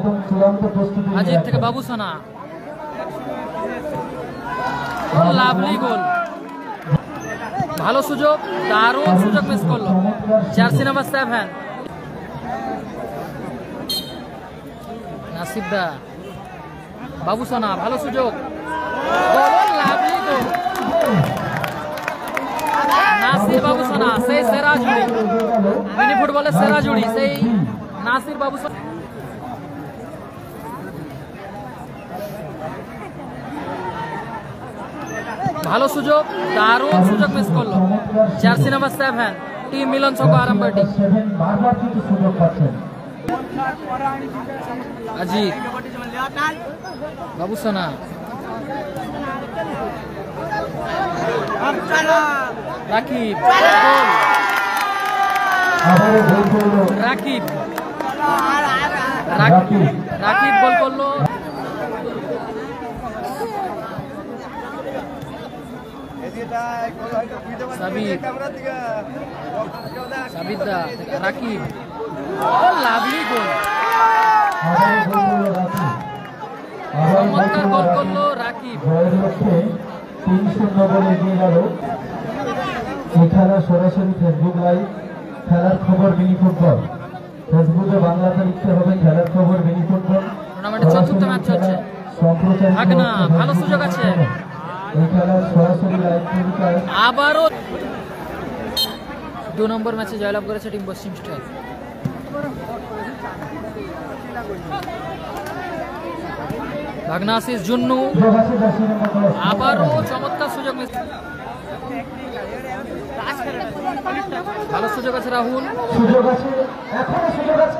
একদম চূড়ান্ত প্রস্তুতি আজিত থেকে বাবুসোনা, লাভলি গোল, ভালো সুযোগ, দারুণ সুযোগ মিস করলো জার্সি নাম্বার 7 নাসিবদা। বাবুসোনা ভালো সুযোগ, লাভলি গোল নাসির বাবুসোনা, সেই সেরা জুড়ি মিনি ফুটবলের সেরা জুড়ি সেই নাসির বাবুসোনা। ভালো সুযোগ, দারুণ সুযোগ মিস করলো জার্সি নাম্বার 7 টিম মিলন ছক আরামবাটি। আজিত বাবুসোনা, রাকিব রাকিব রাকিব গোল করলো। সাবিদা রাকিব, লাভলি গোল, চমৎকার গোল করলো রাকিব। 3-0 বলে এগিয়ে গেল। এই খেলা সরাসরি ফেসবুক লাইভ, খেলার খবর মিনি ফুটবল। ফেসবুকে বাংলাতে লিখতে হবে খেলার খবর মিনি ফুটবল। টুর্নামেন্টের চতুর্থ ম্যাচ হচ্ছে। ভাগনা ভালো সুযোগ আছে, এই খেলার সরাসরি লাইভ আবারও 2 নম্বর ম্যাচে জয়লাভ করেছে টিম পশ্চিম স্টার। ভাগনা আশিস জুন্নু, আবারও চমৎকার সুযোগ মিস, ভালো সুযোগ আছে রাহুল, সুযোগ আছে, এখনো সুযোগ আছে,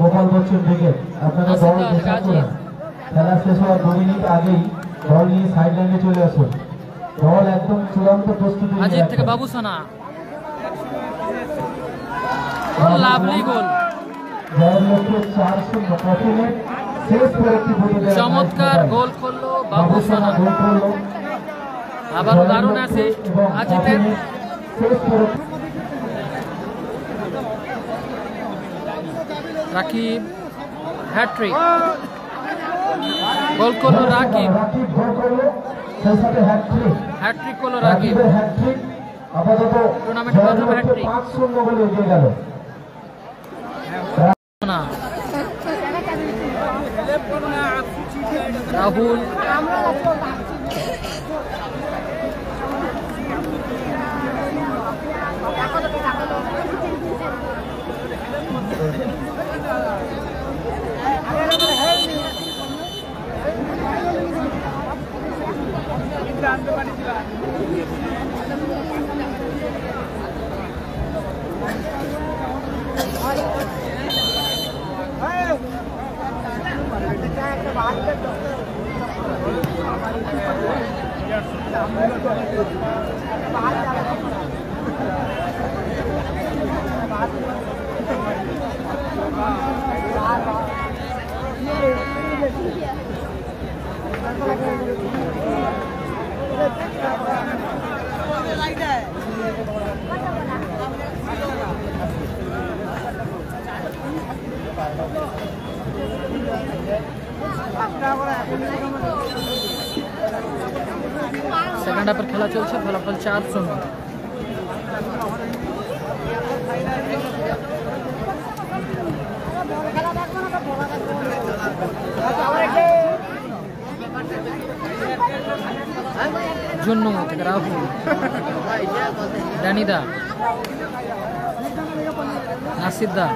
গোপাল বচ্চন থেকে আপনারা দল ঘোষণা করেন। খেলা শেষ হওয়ার 2 মিনিট আগেই দল নিয়ে সাইড লাইনে চলে আসুন। দল একদম চূড়ান্ত প্রস্তুতি। আজিত থেকে বাবুসোনা, লাভলি গোল, চমৎকার গোল করলো বাবুসোনা। আবার দারুণ অ্যাসিস্ট আজিতের। রাকিব হ্যাট্রিক, গোল করলো রাকিব, হ্যাট্রিক করলো রাকিব, টুর্নামেন্টের প্রথম হ্যাট্রিক। রাহুল সেকেন্ড হাফের খেলা চলছে, ফলাফল 4-0। জুন্নু থেকে রাহুল, ডানিদা, নাসিরদা,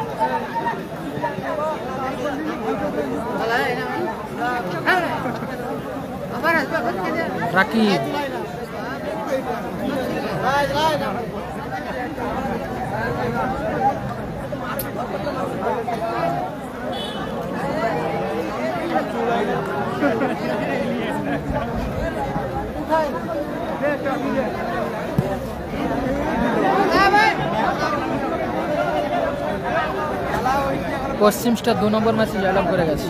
রাকিব, পশ্চিম স্টার 2 নম্বর ম্যাচে জয়লাভ করে গেছে।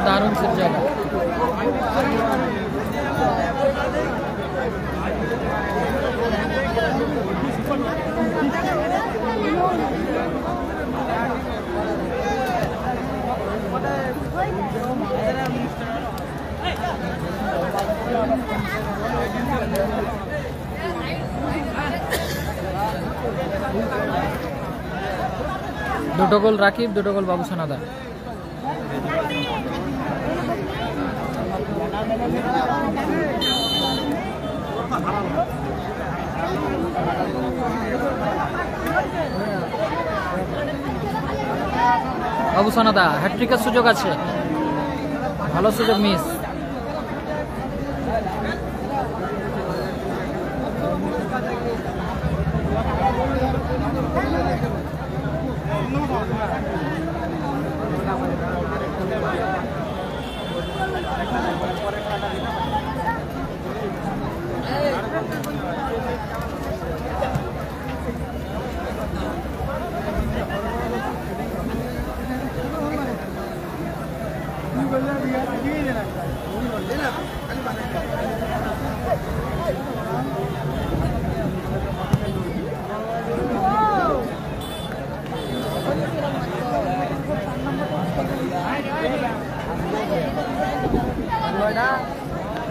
দারুণ সুযোগ। দুটো গোল রাকিব, দুটো গোল বাবু সোনাদা। বাবু সোনাদা হ্যাট্রিকের সুযোগ আছে, ভালো সুযোগ মিস।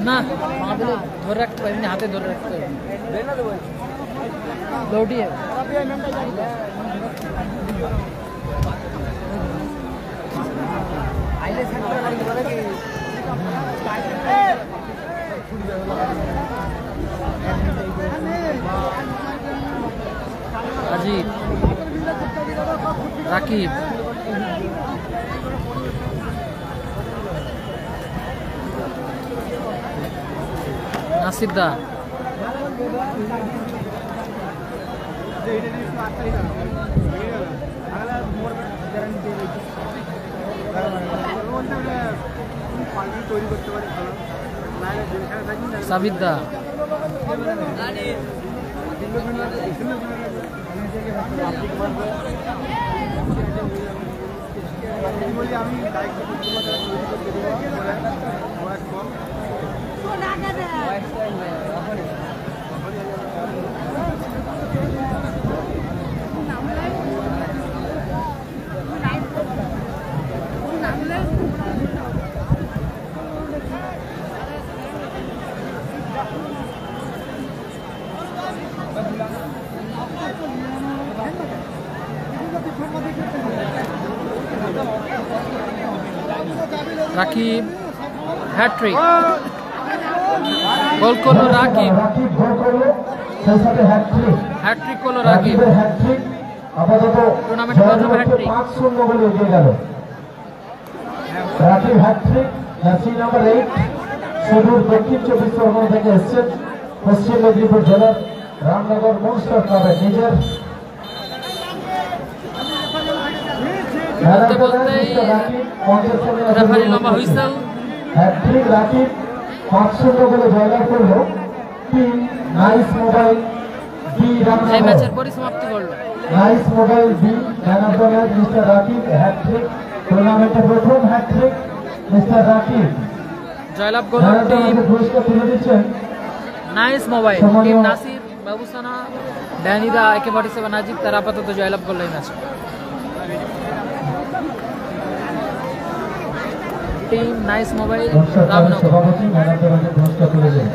না ধরে রাখতে পারি, হাতে ধরে রাখতে হবে। লৌটিয়ে আজিব, রাকিব, নাসিরদা, সাবিদা, রাকিব হ্যাট্রিক, গোল করলো রাকিব, হ্যাট্রিক করলো রাকিব, টুর্নামেন্টে প্রথম হ্যাট্রিক। 5-0 গোলে এগিয়ে গেল রাকিব। হ্যাট্রিক, জার্সি নাম্বার 8, সুদূর দক্ষিণ 24 পরগনা থেকে এসেছেন, পশ্চিম মেদিনীপুর জেলার রামনগর মনস্টার ক্লাবের নিজের রেফারি লম্বা হুইসেল। হ্যাট্রিক রাকিব 5-0 গোলে জয়লাভ করলো team nice mobile B Ramnagar. এই ম্যাচের পরিসমাপ্তি করলো nice mobile B, man of the match mister Rakib. Hattrick, টুর্নামেন্টে প্রথম হ্যাট্রিক মিস্টার রাকিব। জয়লাভ করলো টিম পুরস্কার তুলে দিচ্ছেন nice mobile. Team Nasir, Babusana, ড্যানিদা, AK-47 নাজিব তারা আপাতত জয়লাভ করলো এই ম্যাচে। টিম নাইস মোবাইল রামনগর সভাপতি ম্যান অফ দ্য ম্যাচের পুরস্কার তুলে দেন।